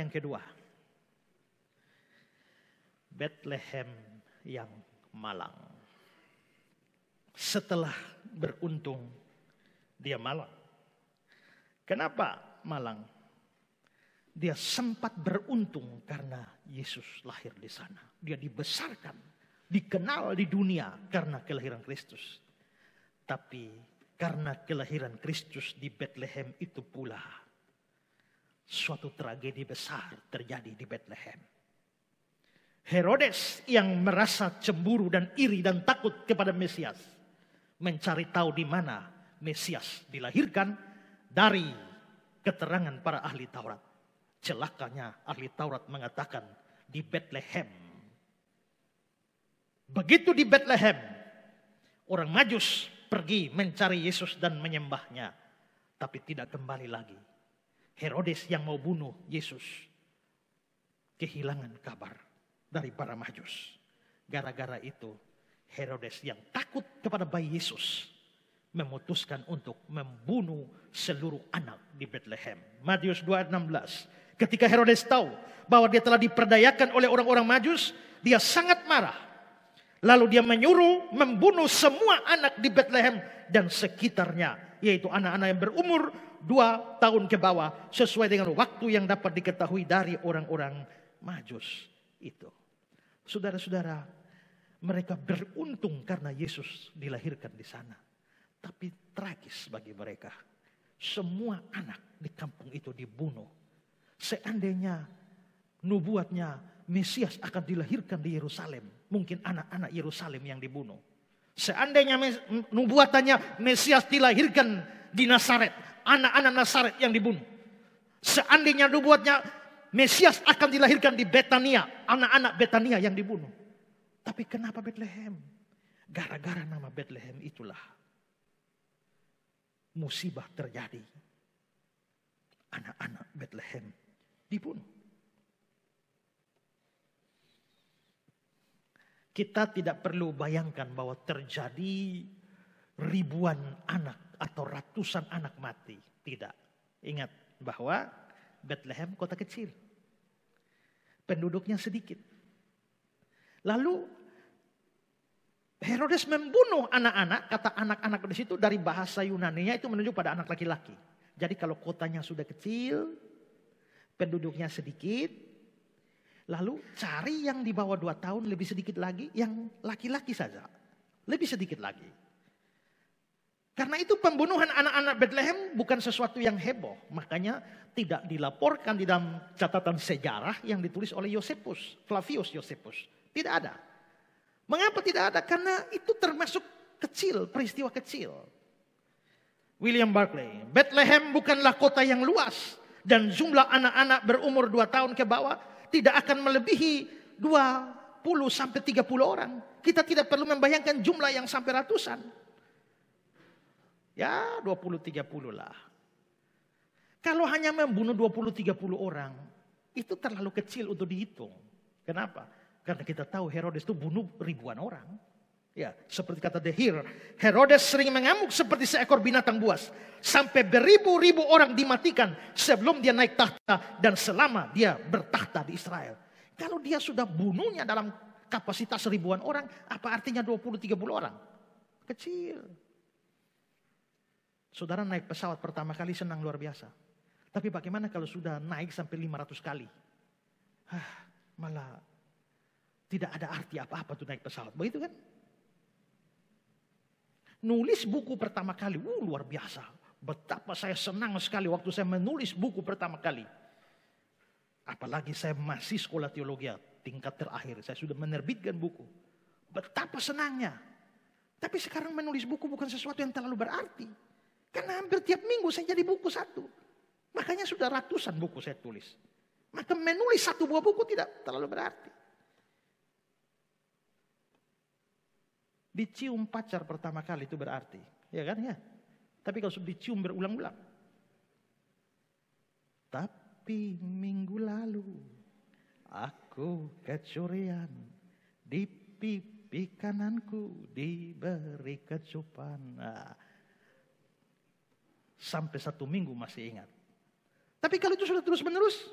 yang kedua, Bethlehem yang malang. Setelah beruntung, dia malang. Kenapa malang? Dia sempat beruntung karena Yesus lahir di sana. Dia dibesarkan, dikenal di dunia karena kelahiran Kristus. Tapi karena kelahiran Kristus di Bethlehem itu pula, suatu tragedi besar terjadi di Bethlehem. Herodes yang merasa cemburu dan iri dan takut kepada Mesias, mencari tahu di mana Mesias dilahirkan dari keterangan para ahli Taurat. Celakanya ahli Taurat mengatakan di Bethlehem. Begitu di Bethlehem, orang Majus pergi mencari Yesus dan menyembahnya, tapi tidak kembali lagi. Herodes yang mau bunuh Yesus kehilangan kabar dari para Majus. Gara-gara itu Herodes yang takut kepada bayi Yesus memutuskan untuk membunuh seluruh anak di Bethlehem. Matius 2:16. Ketika Herodes tahu bahwa dia telah diperdayakan oleh orang-orang Majus, dia sangat marah. Lalu dia menyuruh membunuh semua anak di Bethlehem dan sekitarnya, yaitu anak-anak yang berumur 2 tahun ke bawah, sesuai dengan waktu yang dapat diketahui dari orang-orang Majus itu. Saudara-saudara, mereka beruntung karena Yesus dilahirkan di sana. Tapi tragis bagi mereka, semua anak di kampung itu dibunuh. Seandainya nubuatnya Mesias akan dilahirkan di Yerusalem, mungkin anak-anak Yerusalem yang dibunuh. Seandainya nubuatannya Mesias dilahirkan di Nazaret, anak-anak Nazaret yang dibunuh. Seandainya nubuatnya Mesias akan dilahirkan di Betania, anak-anak Betania yang dibunuh. Tapi kenapa Bethlehem? Gara-gara nama Bethlehem itulah musibah terjadi. Anak-anak Bethlehem dibunuh. Kita tidak perlu bayangkan bahwa terjadi ribuan anak atau ratusan anak mati. Tidak. Ingat bahwa Bethlehem kota kecil. Penduduknya sedikit. Lalu Herodes membunuh anak-anak. Kata anak-anak di situ dari bahasa Yunaninya itu menunjuk pada anak laki-laki. Jadi kalau kotanya sudah kecil, penduduknya sedikit, lalu cari yang di bawah 2 tahun lebih sedikit lagi, yang laki-laki saja. Lebih sedikit lagi. Karena itu pembunuhan anak-anak Bethlehem bukan sesuatu yang heboh. Makanya tidak dilaporkan di dalam catatan sejarah yang ditulis oleh Yosefus, Flavius Yosefus. Tidak ada. Mengapa tidak ada? Karena itu termasuk kecil, peristiwa kecil. William Barclay, Bethlehem bukanlah kota yang luas. Dan jumlah anak-anak berumur 2 tahun ke bawah tidak akan melebihi 20 sampai 30 orang. Kita tidak perlu membayangkan jumlah yang sampai ratusan. Ya 20-30 lah. Kalau hanya membunuh 20-30 orang, itu terlalu kecil untuk dihitung. Kenapa? Karena kita tahu Herodes itu bunuh ribuan orang. Ya, seperti kata The Hir, Herodes sering mengamuk seperti seekor binatang buas. Sampai beribu-ribu orang dimatikan sebelum dia naik tahta dan selama dia bertahta di Israel. Kalau dia sudah bunuhnya dalam kapasitas ribuan orang, apa artinya 20-30 orang? Kecil. Saudara naik pesawat pertama kali senang luar biasa. Tapi bagaimana kalau sudah naik sampai 500 kali? Malah tidak ada arti apa-apa tuh naik pesawat. Begitu kan? Nulis buku pertama kali, luar biasa. Betapa saya senang sekali waktu saya menulis buku pertama kali. Apalagi saya masih sekolah teologi tingkat terakhir. Saya sudah menerbitkan buku. Betapa senangnya. Tapi sekarang menulis buku bukan sesuatu yang terlalu berarti. Karena hampir tiap minggu saya jadi buku satu. Makanya sudah ratusan buku saya tulis. Maka menulis satu buah buku tidak terlalu berarti. Dicium pacar pertama kali itu berarti. Ya kan ya. Tapi kalau sudah dicium berulang-ulang. Tapi minggu lalu aku kecurian. Di pipi kananku diberi kecupan. Sampai 1 minggu masih ingat. Tapi kalau itu sudah terus menerus.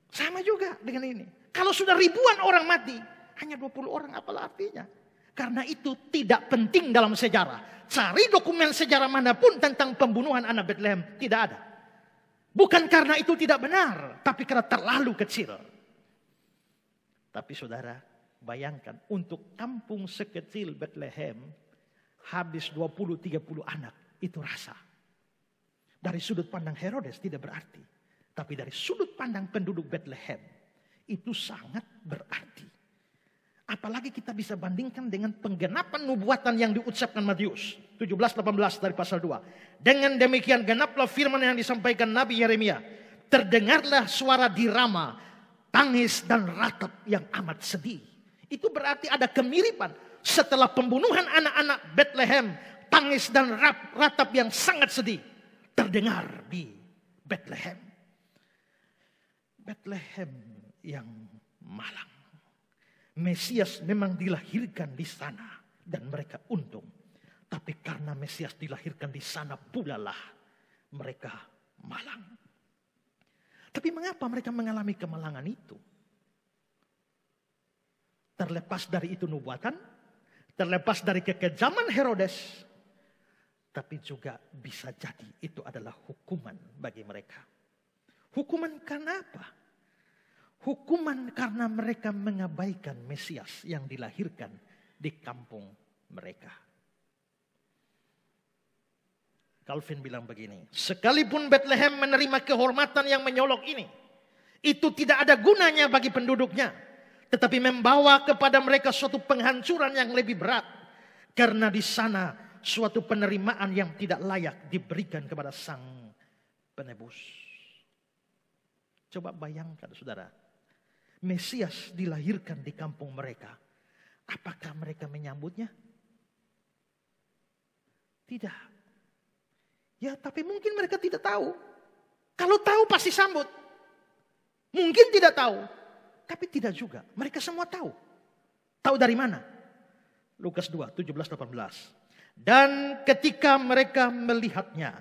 Sama juga dengan ini. Kalau sudah ribuan orang mati, hanya 20 orang apalah artinya? Karena itu tidak penting dalam sejarah. Cari dokumen sejarah manapun tentang pembunuhan anak Bethlehem, tidak ada. Bukan karena itu tidak benar, tapi karena terlalu kecil. Tapi saudara, bayangkan untuk kampung sekecil Bethlehem, habis 20-30 anak, itu rasa. Dari sudut pandang Herodes tidak berarti. Tapi dari sudut pandang penduduk Bethlehem, itu sangat berarti. Apalagi kita bisa bandingkan dengan penggenapan nubuatan yang diucapkan Matius 17-18 dari pasal 2. Dengan demikian genaplah firman yang disampaikan Nabi Yeremia. Terdengarlah suara di Rama, tangis dan ratap yang amat sedih. Itu berarti ada kemiripan. Setelah pembunuhan anak-anak Bethlehem, tangis dan ratap yang sangat sedih terdengar di Bethlehem. Bethlehem yang malang. Mesias memang dilahirkan di sana dan mereka untung. Tapi karena Mesias dilahirkan di sana pula lah mereka malang. Tapi mengapa mereka mengalami kemalangan itu? Terlepas dari itu nubuatan, terlepas dari kekejaman Herodes, tapi juga bisa jadi itu adalah hukuman bagi mereka. Hukuman karena apa? Hukuman karena mereka mengabaikan Mesias yang dilahirkan di kampung mereka. Calvin bilang begini, sekalipun Bethlehem menerima kehormatan yang menyolok ini, itu tidak ada gunanya bagi penduduknya, tetapi membawa kepada mereka suatu penghancuran yang lebih berat, karena di sana suatu penerimaan yang tidak layak diberikan kepada sang penebus. Coba bayangkan saudara, Mesias dilahirkan di kampung mereka. Apakah mereka menyambutnya? Tidak. Ya, tapi mungkin mereka tidak tahu. Kalau tahu pasti sambut. Mungkin tidak tahu, tapi tidak juga. Mereka semua tahu. Tahu dari mana? Lukas 2, 17-18. Dan ketika mereka melihatnya,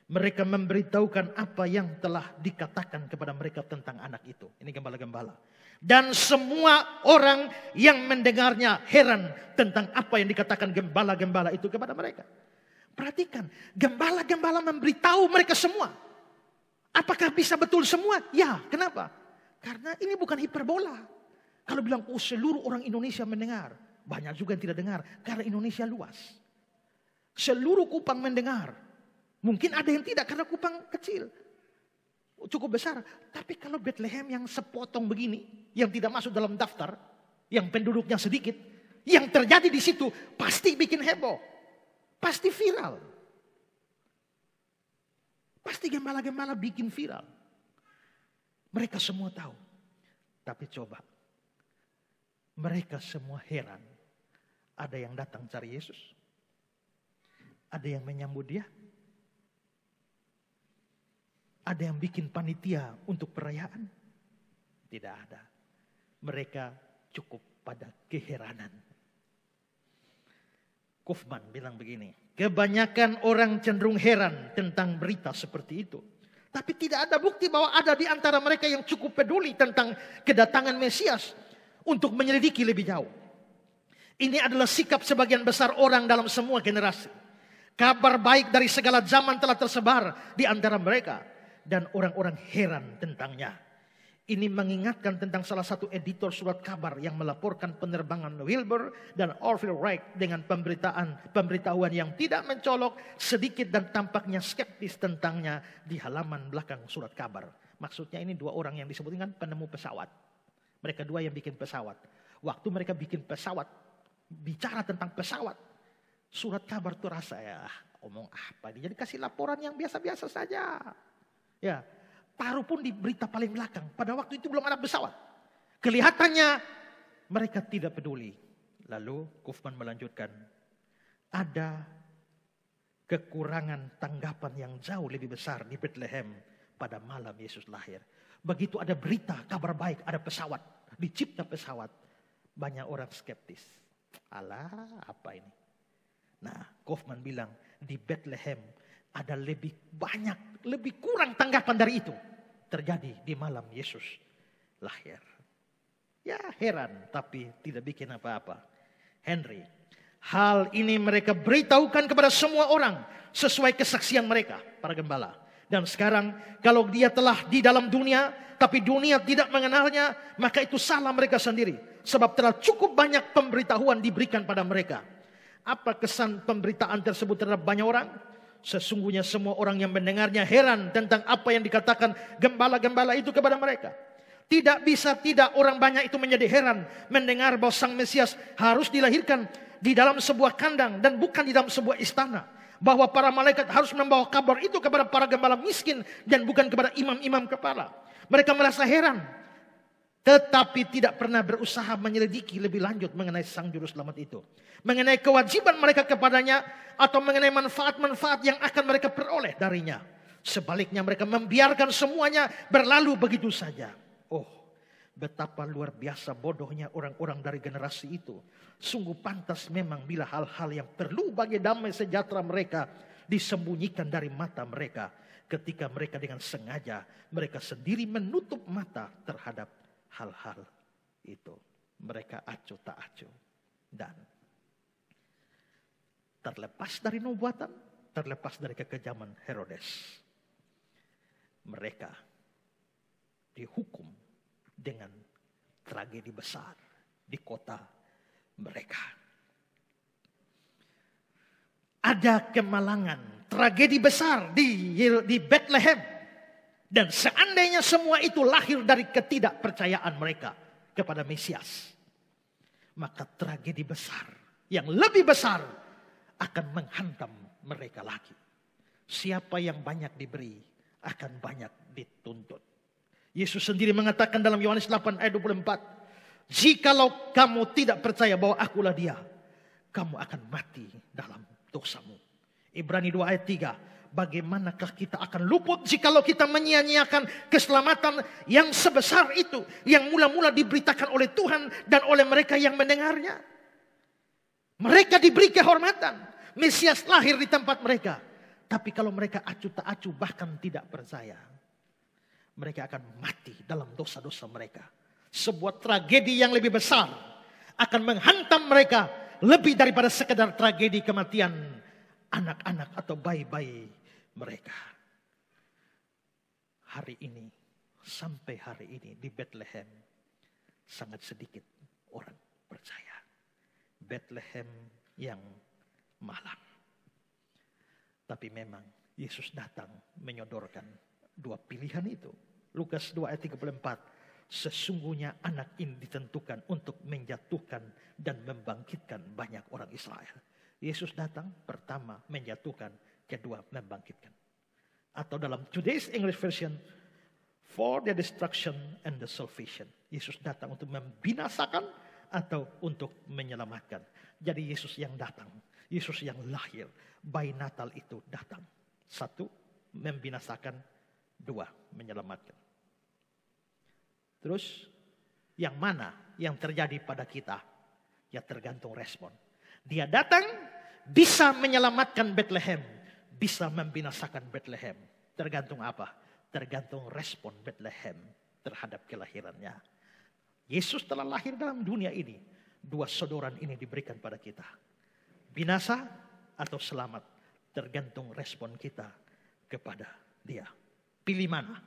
mereka memberitahukan apa yang telah dikatakan kepada mereka tentang anak itu. Ini gembala-gembala. Dan semua orang yang mendengarnya heran tentang apa yang dikatakan gembala-gembala itu kepada mereka. Perhatikan, gembala-gembala memberitahu mereka semua. Apakah bisa betul semua? Ya, kenapa? Karena ini bukan hiperbola. Kalau bilang, oh seluruh orang Indonesia mendengar. Banyak juga yang tidak dengar, karena Indonesia luas. Seluruh Kupang mendengar. Mungkin ada yang tidak karena Kupang kecil. Cukup besar. Tapi kalau Bethlehem yang sepotong begini, yang tidak masuk dalam daftar, yang penduduknya sedikit, yang terjadi di situ pasti bikin heboh. Pasti viral. Pasti gembala-gembala bikin viral. Mereka semua tahu. Tapi coba. Mereka semua heran. Ada yang datang cari Yesus. Ada yang menyambut dia. Ada yang bikin panitia untuk perayaan? Tidak ada. Mereka cukup pada keheranan. Kaufman bilang begini, kebanyakan orang cenderung heran tentang berita seperti itu. Tapi tidak ada bukti bahwa ada di antara mereka yang cukup peduli tentang kedatangan Mesias untuk menyelidiki lebih jauh. Ini adalah sikap sebagian besar orang dalam semua generasi. Kabar baik dari segala zaman telah tersebar di antara mereka. Dan orang-orang heran tentangnya. Ini mengingatkan tentang salah satu editor surat kabar yang melaporkan penerbangan Wilbur dan Orville Wright dengan pemberitahuan yang tidak mencolok, sedikit dan tampaknya skeptis tentangnya di halaman belakang surat kabar. Maksudnya ini dua orang yang disebut dengan penemu pesawat. Mereka dua yang bikin pesawat. Waktu mereka bikin pesawat, bicara tentang pesawat, surat kabar tuh rasa ya omong apa ini. Jadi kasih laporan yang biasa-biasa saja. Ya, taruh pun di berita paling belakang. Pada waktu itu belum ada pesawat. Kelihatannya mereka tidak peduli. Lalu Kaufman melanjutkan. Ada kekurangan tanggapan yang jauh lebih besar di Bethlehem pada malam Yesus lahir. Begitu ada berita, kabar baik, ada pesawat, dicipta pesawat. Banyak orang skeptis. Alah, apa ini? Nah, Kaufman bilang di Bethlehem ada lebih banyak, lebih kurang tanggapan dari itu terjadi di malam Yesus lahir. Ya heran, tapi tidak bikin apa-apa. Henry, hal ini mereka beritahukan kepada semua orang sesuai kesaksian mereka, para gembala. Dan sekarang kalau dia telah di dalam dunia, tapi dunia tidak mengenalnya, maka itu salah mereka sendiri. Sebab telah cukup banyak pemberitahuan diberikan pada mereka. Apa kesan pemberitaan tersebut terhadap banyak orang? Sesungguhnya semua orang yang mendengarnya heran tentang apa yang dikatakan gembala-gembala itu kepada mereka. Tidak bisa tidak orang banyak itu menjadi heran mendengar bahwa Sang Mesias harus dilahirkan di dalam sebuah kandang dan bukan di dalam sebuah istana. Bahwa para malaikat harus membawa kabar itu kepada para gembala miskin dan bukan kepada imam-imam kepala. Mereka merasa heran, tetapi tidak pernah berusaha menyelidiki lebih lanjut mengenai Sang Juru Selamat itu. Mengenai kewajiban mereka kepadanya atau mengenai manfaat-manfaat yang akan mereka peroleh darinya. Sebaliknya mereka membiarkan semuanya berlalu begitu saja. Oh, betapa luar biasa bodohnya orang-orang dari generasi itu. Sungguh pantas memang bila hal-hal yang perlu bagi damai sejahtera mereka disembunyikan dari mata mereka. Ketika mereka dengan sengaja mereka sendiri menutup mata terhadap hal-hal itu. Mereka acuh tak acuh. Dan terlepas dari nubuatan, terlepas dari kekejaman Herodes, mereka dihukum dengan tragedi besar di kota mereka. Ada kemalangan, tragedi besar di Bethlehem. Dan seandainya semua itu lahir dari ketidakpercayaan mereka kepada Mesias, maka tragedi besar yang lebih besar akan menghantam mereka lagi. Siapa yang banyak diberi akan banyak dituntut. Yesus sendiri mengatakan dalam Yohanes 8 ayat 24, jikalau kamu tidak percaya bahwa akulah dia, kamu akan mati dalam dosamu. Ibrani 2 ayat 3, bagaimanakah kita akan luput jikalau kita menyia-nyiakan keselamatan yang sebesar itu, yang mula-mula diberitakan oleh Tuhan dan oleh mereka yang mendengarnya. Mereka diberi kehormatan, Mesias lahir di tempat mereka. Tapi kalau mereka acuh tak acuh bahkan tidak percaya, mereka akan mati dalam dosa-dosa mereka. Sebuah tragedi yang lebih besar akan menghantam mereka lebih daripada sekedar tragedi kematian anak-anak atau bayi-bayi mereka. Hari ini, sampai hari ini di Bethlehem sangat sedikit orang percaya. Bethlehem yang malang. Tapi memang Yesus datang menyodorkan dua pilihan itu. Lukas 2 ayat 34. Sesungguhnya anak ini ditentukan untuk menjatuhkan dan membangkitkan banyak orang Israel. Yesus datang pertama menjatuhkan, kedua membangkitkan. Atau dalam today's English version, for the destruction and the salvation. Yesus datang untuk membinasakan atau untuk menyelamatkan. Jadi Yesus yang datang, Yesus yang lahir, bayi Natal itu datang. Satu, membinasakan. Dua, menyelamatkan. Terus yang mana yang terjadi pada kita? Ya tergantung respon. Dia datang bisa menyelamatkan Bethlehem, bisa membinasakan Bethlehem. Tergantung apa? Tergantung respon Bethlehem terhadap kelahirannya. Yesus telah lahir dalam dunia ini. Dua sodoran ini diberikan pada kita. Binasa atau selamat. Tergantung respon kita kepada dia. Pilih mana?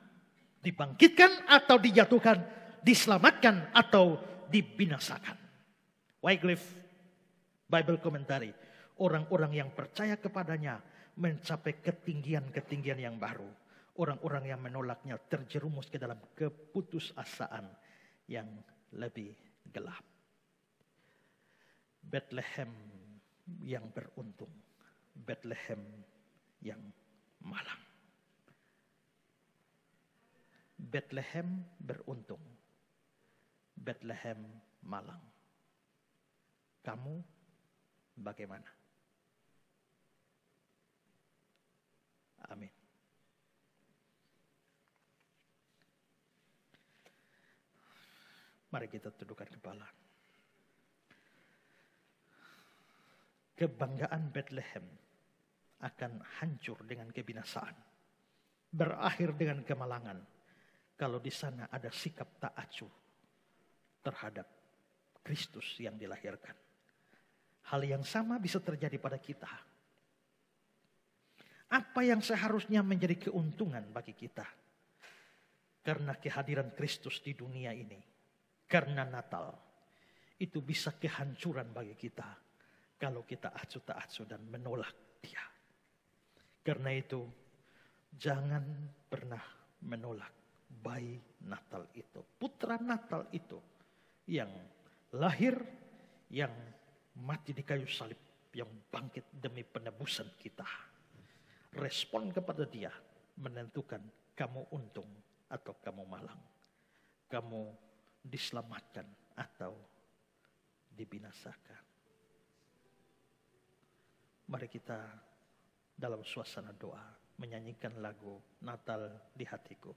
Dibangkitkan atau dijatuhkan, diselamatkan atau dibinasakan. Wycliffe Bible Commentary, orang-orang yang percaya kepadanya mencapai ketinggian-ketinggian yang baru. Orang-orang yang menolaknya terjerumus ke dalam keputusasaan yang lebih gelap. Bethlehem yang beruntung, Bethlehem yang malang. Bethlehem beruntung, Bethlehem malang. Kamu bagaimana? Amin. Mari kita tundukkan kepala. Kebanggaan Bethlehem akan hancur dengan kebinasaan. Berakhir dengan kemalangan. kalau di sana ada sikap tak acuh terhadap Kristus yang dilahirkan. Hal yang sama bisa terjadi pada kita. Apa yang seharusnya menjadi keuntungan bagi kita karena kehadiran Kristus di dunia ini, karena Natal, itu bisa kehancuran bagi kita kalau kita acuh tak acuh dan menolak Dia. Karena itu, jangan pernah menolak bayi Natal itu, putra Natal itu yang lahir, yang mati di kayu salib, yang bangkit demi penebusan kita. Respon kepada Dia menentukan kamu untung atau kamu malang, kamu diselamatkan atau dibinasakan. Mari kita dalam suasana doa menyanyikan lagu Natal di Hatiku.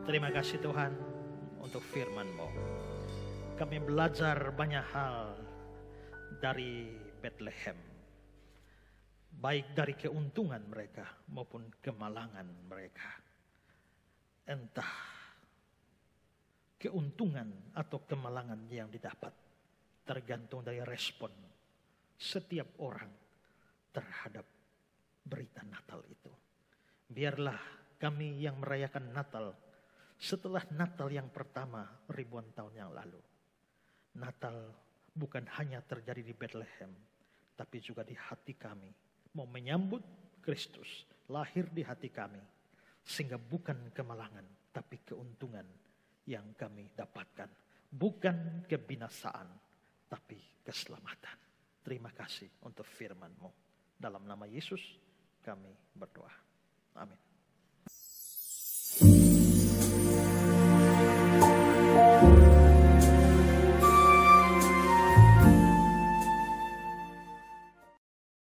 Terima kasih Tuhan untuk firman-Mu. Kami belajar banyak hal dari Bethlehem. Baik dari keuntungan mereka maupun kemalangan mereka. Entah keuntungan atau kemalangan yang didapat tergantung dari respon setiap orang terhadap berita Natal itu. Biarlah kami yang merayakan Natal setelah Natal yang pertama ribuan tahun yang lalu. Natal bukan hanya terjadi di Bethlehem, tapi juga di hati kami. Mau menyambut Kristus lahir di hati kami. Sehingga bukan kemalangan, tapi keuntungan yang kami dapatkan. Bukan kebinasaan, tapi keselamatan. Terima kasih untuk firman-Mu. Dalam nama Yesus kami berdoa. Amin.